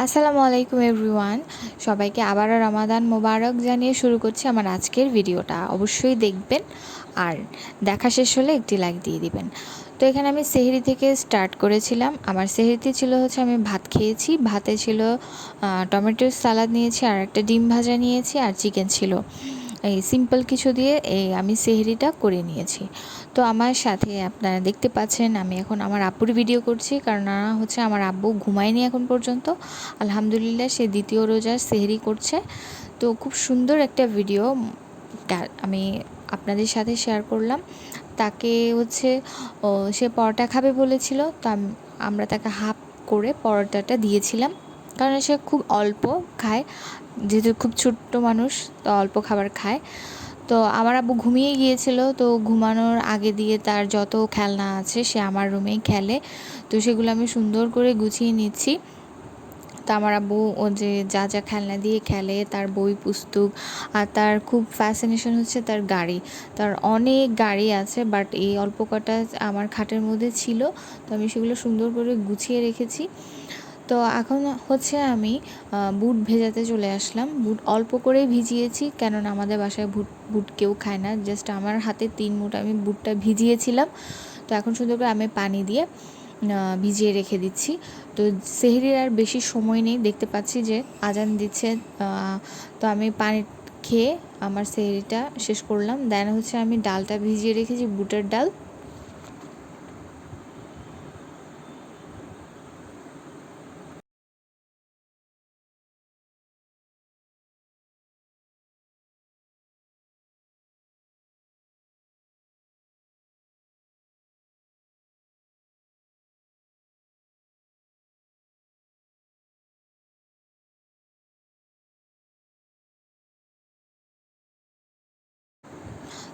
আসসালামু আলাইকুম এভরিওয়ান। সবাইকে আবারও রমাদান মোবারক জানিয়ে শুরু করছি আমার আজকের ভিডিওটা। অবশ্যই দেখবেন আর দেখা শেষ হলে একটি লাইক দিয়ে দিবেন। তো এখানে আমি সেহরি থেকে স্টার্ট করেছিলাম। আমার সেহরিতে ছিল হচ্ছে আমি ভাত খেয়েছি, ভাতে ছিল টমেটোর সালাদ নিয়েছি, আর একটা ডিম ভাজা নিয়েছি, আর চিকেন ছিল। এই সিম্পল কিছু দিয়ে আমি সেহরিটা করে নিয়েছি। তো আমার সাথে আপনারা দেখতে পাচ্ছেন আমি এখন আমার আব্বুর ভিডিও করছি, কারণ হচ্ছে আমার আব্বু ঘুমায়নি এখন পর্যন্ত। আলহামদুলিল্লাহ সে দ্বিতীয় রোজার সেহরি করছে। তো খুব সুন্দর একটা ভিডিও আমি আপনাদের সাথে শেয়ার করলাম। তাকে হচ্ছে সে পরোটা খাবে বলেছিল, তো আমরা তাকে হাফ করে পরোটাটা দিয়েছিলাম, কারণ সে খুব অল্প খায়, যেহেতু খুব ছোট্ট মানুষ, তো অল্প খাবার খায়। তো আমার আব্বু ঘুমিয়ে গিয়েছিল, তো ঘুমানোর আগে দিয়ে তার যত খেলনা আছে সে আমার রুমেই খেলে, তো সেগুলো আমি সুন্দর করে গুছিয়ে নিচ্ছি। তো আমার আব্বু ও যে যা যা খেলনা দিয়ে খেলে, তার বই পুস্তক, আর তার খুব ফ্যাসিনেশন হচ্ছে তার গাড়ি। তার অনেক গাড়ি আছে, বাট এই অল্প কটা আমার খাটের মধ্যে ছিল, তো আমি সেগুলো সুন্দর করে গুছিয়ে রেখেছি। তো এখন হচ্ছে আমি বুট ভেজাতে চলে আসলাম। বুট অল্প করেই ভিজিয়েছি, কেননা আমাদের বাসায় বুট কেউ খায় না। জাস্ট আমার হাতে 3 মুঠ আমি বুটটা ভিজিয়েছিলাম। তো এখন সুন্দর করে আমি পানি দিয়ে ভিজিয়ে রেখে দিচ্ছি। তো সেহরির আর বেশি সময় নেই, দেখতে পাচ্ছি যে আজান দিচ্ছে। তো আমি পানি খেয়ে আমার সেহরিটা শেষ করলাম। দেন হচ্ছে আমি ডালটা ভিজিয়ে রেখেছি, বুটের ডাল।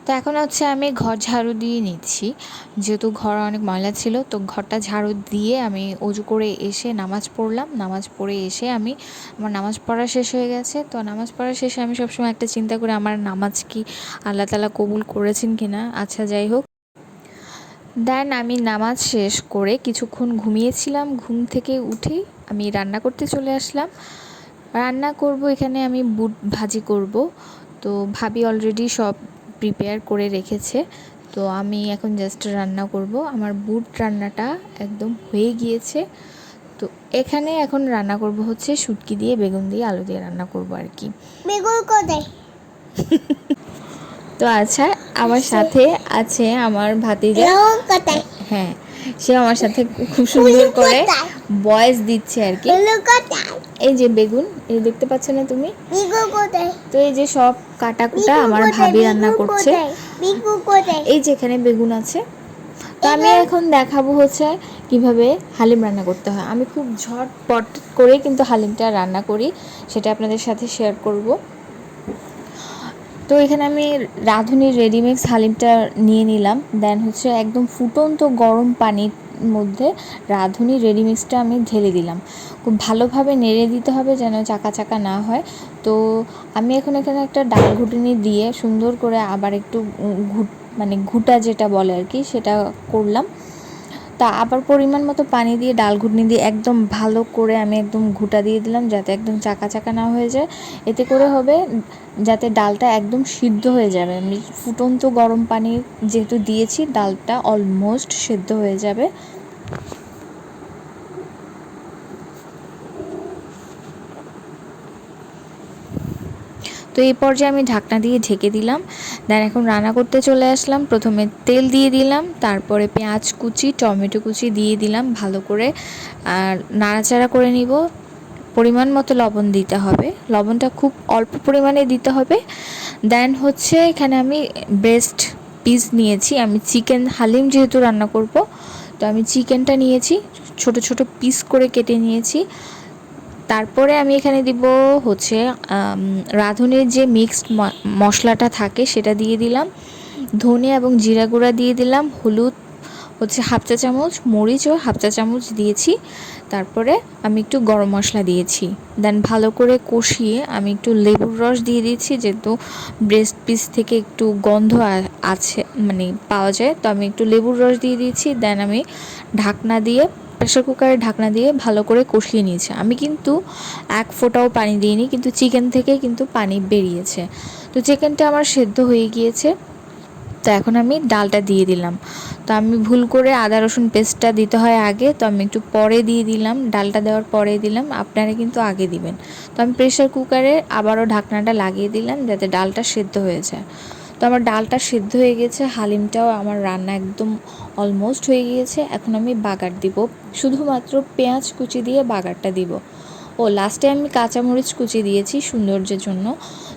তো এখন হচ্ছে আমি ঘর ঝাড়ু দিয়ে নিচ্ছি, যেহেতু ঘর অনেক ময়লা ছিল। তো ঘরটা ঝাড়ু দিয়ে আমি অজু করে এসে নামাজ পড়লাম। নামাজ পড়ে এসে আমার নামাজ পড়া শেষ হয়ে গেছে। তো নামাজ পড়া শেষে আমি সবসময় একটা চিন্তা করি, আমার নামাজ কি আল্লাহ তাআলা কবুল করেছেন কিনা। আচ্ছা, যাই হোক। দেন আমি নামাজ শেষ করে কিছুক্ষণ ঘুমিয়েছিলাম। ঘুম থেকে উঠেই আমি রান্না করতে চলে আসলাম। রান্না করব, এখানে আমি বুট ভাজি করব। তো ভাবি অলরেডি সব প্রিপেয়ার করে রেখেছে, তো আমি এখন জাস্ট রান্না করব। আমার বুট রান্নাটা একদম হয়ে গিয়েছে। তো এখানে এখন রান্না করব হচ্ছে শুটকি দিয়ে, বেগুন দিয়ে, আলু দিয়ে রান্না করব আর কি। বেগুন কোথায়? তো আচ্ছা, আমার সাথে আছে আমার ভাতিজা। হ্যাঁ, সে আমার সাথে খুব সুন্দর করে ভয়েস দিচ্ছে আর কি। এই যে বেগুন, এই দেখতে পাচ্ছ না তুমি? তো এই যে সব কাটা কুটা আমার ভাবি রান্না করছে। এই যে এখানে বেগুন আছে। তো আমি এখন দেখাবো হচ্ছে কিভাবে হালিম রান্না করতে হয়। আমি খুব ঝটপট করে কিন্তু হালিমটা রান্না করি, সেটা আপনাদের সাথে শেয়ার করব। তো এখানে আমি রাঁধুনির রেডিমিক্স হালিমটা নিয়ে নিলাম। দেন হচ্ছে একদম ফুটন্ত গরম পানির মধ্যে রাঁধুনির রেডিমিক্সটা আমি ঢেলে দিলাম। খুব ভালোভাবে নেড়ে দিতে হবে যেন চাকা চাকা না হয়। তো আমি এখন এখানে একটা ডাল ঘুটনি দিয়ে সুন্দর করে আবার একটু ঘুটা যেটা বলে আর কি, সেটা করলাম। তা আবার পরিমাণ মতো পানি দিয়ে ডাল ঘুটনি দিয়ে একদম ভালো করে আমি একদম ঘুটা দিয়ে দিলাম, যাতে একদম চাকা চাকা না হয়ে যায়। এতে করে হবে যাতে ডালটা একদম সিদ্ধ হয়ে যাবে। আমি ফুটন্ত গরম পানি যেহেতু দিয়েছি, ডালটা অলমোস্ট সিদ্ধ হয়ে যাবে। তো এই পর্যায়ে আমি ঢাকনা দিয়ে ঢেকে দিলাম। দেন এখন রান্না করতে চলে আসলাম। প্রথমে তেল দিয়ে দিলাম, তারপরে পেঁয়াজ কুচি, টমেটো কুচি দিয়ে দিলাম ভালো করে, আর নাড়াচাড়া করে নিব। পরিমাণ মতো লবণ দিতে হবে, লবণটা খুব অল্প পরিমাণে দিতে হবে। দেন হচ্ছে এখানে আমি ব্রেস্ট পিস নিয়েছি, আমি চিকেন হালিম যেহেতু রান্না করব, তো আমি চিকেনটা নিয়েছি, ছোট ছোট পিস করে কেটে নিয়েছি। তারপরে আমি এখানে দিব হচ্ছে রাঁধুনির যে মিক্সড মশলাটা থাকে সেটা দিয়ে দিলাম, ধনে এবং জিরা গুঁড়া দিয়ে দিলাম, হলুদ হচ্ছে হাফ চা চামচ মরিচও হাফ চা চামচ দিয়েছি। তারপরে আমি একটু গরম মশলা দিয়েছি। দেন ভালো করে কষিয়ে আমি একটু লেবুর রস দিয়ে দিয়েছি, যেহেতু ব্রেস্ট পিস থেকে একটু গন্ধ আছে মানে পাওয়া যায়, তো আমি একটু লেবুর রস দিয়ে দিয়েছি। দেন আমি ঢাকনা দিয়ে প্রেসার কুকারের ঢাকনা দিয়ে ভালো করে কষিয়ে নিয়েছি। আমি কিন্তু এক ফোঁটাও পানি দিইনি, কিন্তু চিকেন থেকে কিন্তু পানি বেরিয়েছে। তো চিকেনটা আমার সেদ্ধ হয়ে গিয়েছে। তো এখন আমি ডালটা দিয়ে দিলাম। তো আমি ভুল করে আদা রসুন পেস্টটা দিতে হয় আগে, তো আমি একটু পরে দিয়ে দিলাম, ডালটা দেওয়ার পরে দিলাম। আপনারা কিন্তু আগে দিবেন। তো আমি প্রেসার কুকারে আবারও ঢাকনাটা লাগিয়ে দিলাম যাতে ডালটা সেদ্ধ হয়ে যায়। তো আমার ডালটা সেদ্ধ হয়ে গেছে, হালিমটাও আমার রান্না একদম অলমোস্ট হয়ে গিয়েছে। এখন আমি বাগার দিব, শুধুমাত্র পেঁয়াজ কুচি দিয়ে বাগারটা দিব। ও লাস্টে আমি কাঁচামরিচ কুচি দিয়েছি সৌন্দর্যের জন্য।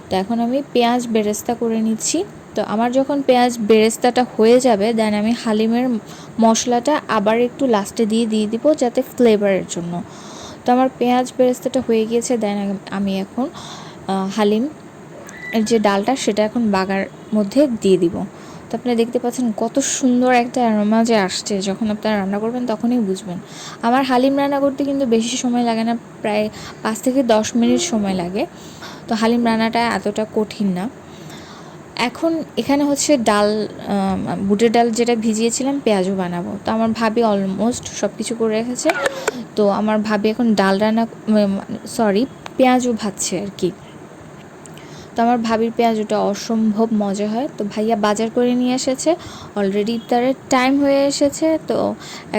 তো এখন আমি পেঁয়াজ বেরেস্তা করে নিচ্ছি। তো আমার যখন পেঁয়াজ বেরেস্তাটা হয়ে যাবে, দেন আমি হালিমের মশলাটা আবার একটু লাস্টে দিয়ে দিব যাতে ফ্লেভারের জন্য। তো আমার পেঁয়াজ বেরেস্তাটা হয়ে গিয়েছে। দেন আমি এখন হালিম এর যে ডালটা সেটা এখন বাগার মধ্যে দিয়ে দিব। তো আপনারা দেখতে পাচ্ছেন কত সুন্দর একটা অ্যারোমা যে আসছে। যখন আপনারা রান্না করবেন তখনই বুঝবেন। আমার হালিম রান্না করতে কিন্তু বেশি সময় লাগে না, প্রায় 5 থেকে 10 মিনিট সময় লাগে। তো হালিম রান্নাটা এতটা কঠিন না। এখন এখানে হচ্ছে ডাল, বুটের ডাল যেটা ভিজিয়েছিলাম পেঁয়াজও বানাবো। তো আমার ভাবি অলমোস্ট সব কিছু করে রেখেছে। তো আমার ভাবি এখন ডাল রান্না, সরি, পেঁয়াজও ভাজছে আর কি। তো আমার ভাবির পেঁয়াজটা অসম্ভব মজা হয়। তো ভাইয়া বাজার করে নিয়ে এসেছে, অলরেডি ইফতারের টাইম হয়ে এসেছে। তো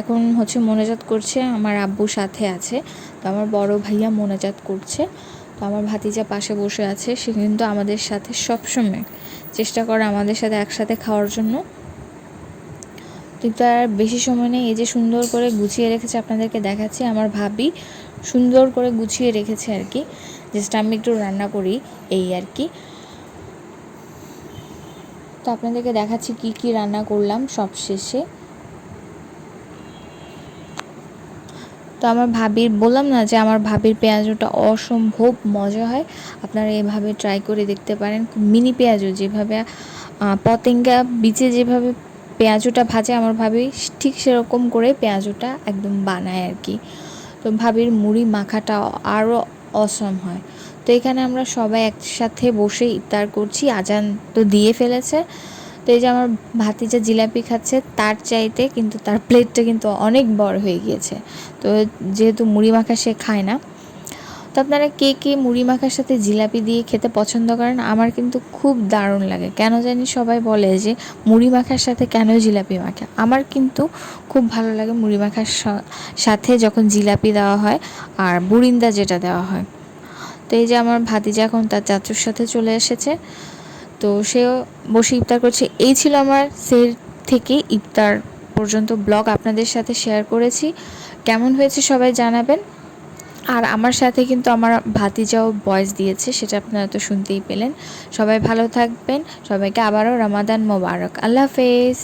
এখন হচ্ছে মোনাজাত করছে, আমার আব্বু সাথে আছে। তো আমার বড় ভাইয়া মোনাজাত করছে। তো আমার ভাতিজা পাশে বসে আছে, সে কিন্তু আমাদের সাথে সবসময় চেষ্টা করে আমাদের সাথে একসাথে খাওয়ার জন্য। কিন্তু আর বেশি সময় নেই। এই যে সুন্দর করে গুছিয়ে রেখেছে, আপনাদেরকে দেখাচ্ছি। আমার ভাবি সুন্দর করে গুছিয়ে রেখেছে আর কি, জাস্ট আমি একটু রান্না করি এই আর কি। তো আপনাদেরকে দেখাচ্ছি কি কি রান্না করলাম সব শেষে। তো আমার ভাবির, বললাম না যে আমার ভাবির পেঁয়াজটা অসম্ভব মজা হয়। আপনারা এভাবে ট্রাই করে দেখতে পারেন। মিনি পেঁয়াজও যেভাবে পতেঙ্গা বিচে যেভাবে পেঁয়াজটা ভাজে, আমার ভাবি ঠিক সেরকম করে পেঁয়াজটা একদম বানায় আর কি। তো ভাবির মুড়ি মাখাটা আরও অসম হয়। তো এখানে আমরা সবাই একসাথে বসে ইফতার করছি, আজান তো দিয়ে ফেলেছে। তো এই যে আমার ভাতিজা জিলাপি খাচ্ছে, তার চাইতে কিন্তু তার প্লেটটা কিন্তু অনেক বড় হয়ে গিয়েছে। তো যেহেতু মুড়ি মাখা সে খায় না। তো আপনারা কে কে মুড়ি মাখার সাথে জিলাপি দিয়ে খেতে পছন্দ করেন? আমার কিন্তু খুব দারুণ লাগে। কেন জানি সবাই বলে যে মুড়ি মাখার সাথে কেন জিলাপি মাখা, আমার কিন্তু খুব ভালো লাগে মুড়ি মাখার সাথে যখন জিলাপি দেওয়া হয় আর বুরিন্দা যেটা দেওয়া হয়। তো এই যে আমার ভাতিজা এখন তার চাচুর সাথে চলে এসেছে। তো সেও বসে ইফতার করছে। এই ছিল আমার সের থেকে ইফতার পর্যন্ত ব্লগ, আপনাদের সাথে শেয়ার করেছি। কেমন হয়েছে সবাই জানাবেন। আর আমার সাথে কিন্তু আমার ভাতিজাও ভয়েস দিয়েছে, সেটা আপনারা তো শুনতেই পেলেন। সবাই ভালো থাকবেন, সবাইকে আবারও রমাদান মোবারক। আল্লাহ হাফেজ।